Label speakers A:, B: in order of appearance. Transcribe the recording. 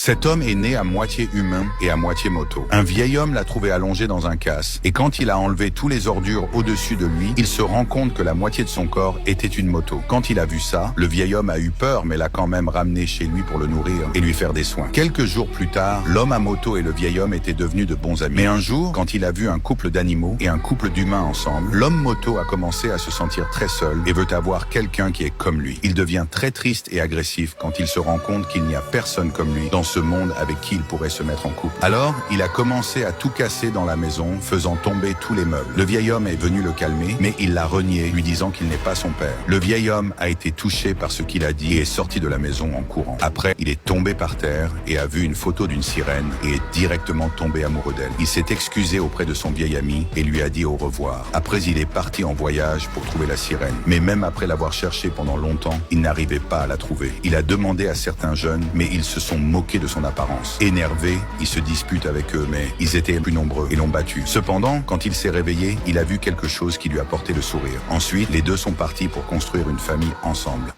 A: Cet homme est né à moitié humain et à moitié moto. Un vieil homme l'a trouvé allongé dans un casse, et quand il a enlevé tous les ordures au-dessus de lui, il se rend compte que la moitié de son corps était une moto. Quand il a vu ça, le vieil homme a eu peur, mais l'a quand même ramené chez lui pour le nourrir et lui faire des soins. Quelques jours plus tard, l'homme à moto et le vieil homme étaient devenus de bons amis. Mais un jour, quand il a vu un couple d'animaux et un couple d'humains ensemble, l'homme moto a commencé à se sentir très seul et veut avoir quelqu'un qui est comme lui. Il devient très triste et agressif quand il se rend compte qu'il n'y a personne comme lui dans ce monde avec qui il pourrait se mettre en couple. Alors, il a commencé à tout casser dans la maison, faisant tomber tous les meubles. Le vieil homme est venu le calmer, mais il l'a renié, lui disant qu'il n'est pas son père. Le vieil homme a été touché par ce qu'il a dit et est sorti de la maison en courant. Après, il est tombé par terre et a vu une photo d'une sirène et est directement tombé amoureux d'elle. Il s'est excusé auprès de son vieil ami et lui a dit au revoir. Après, il est parti en voyage pour trouver la sirène. Mais même après l'avoir cherchée pendant longtemps, il n'arrivait pas à la trouver. Il a demandé à certains jeunes, mais ils se sont moqués de son apparence. Énervé, il se dispute avec eux, mais ils étaient plus nombreux et l'ont battu. Cependant, quand il s'est réveillé, il a vu quelque chose qui lui a porté le sourire. Ensuite, les deux sont partis pour construire une famille ensemble.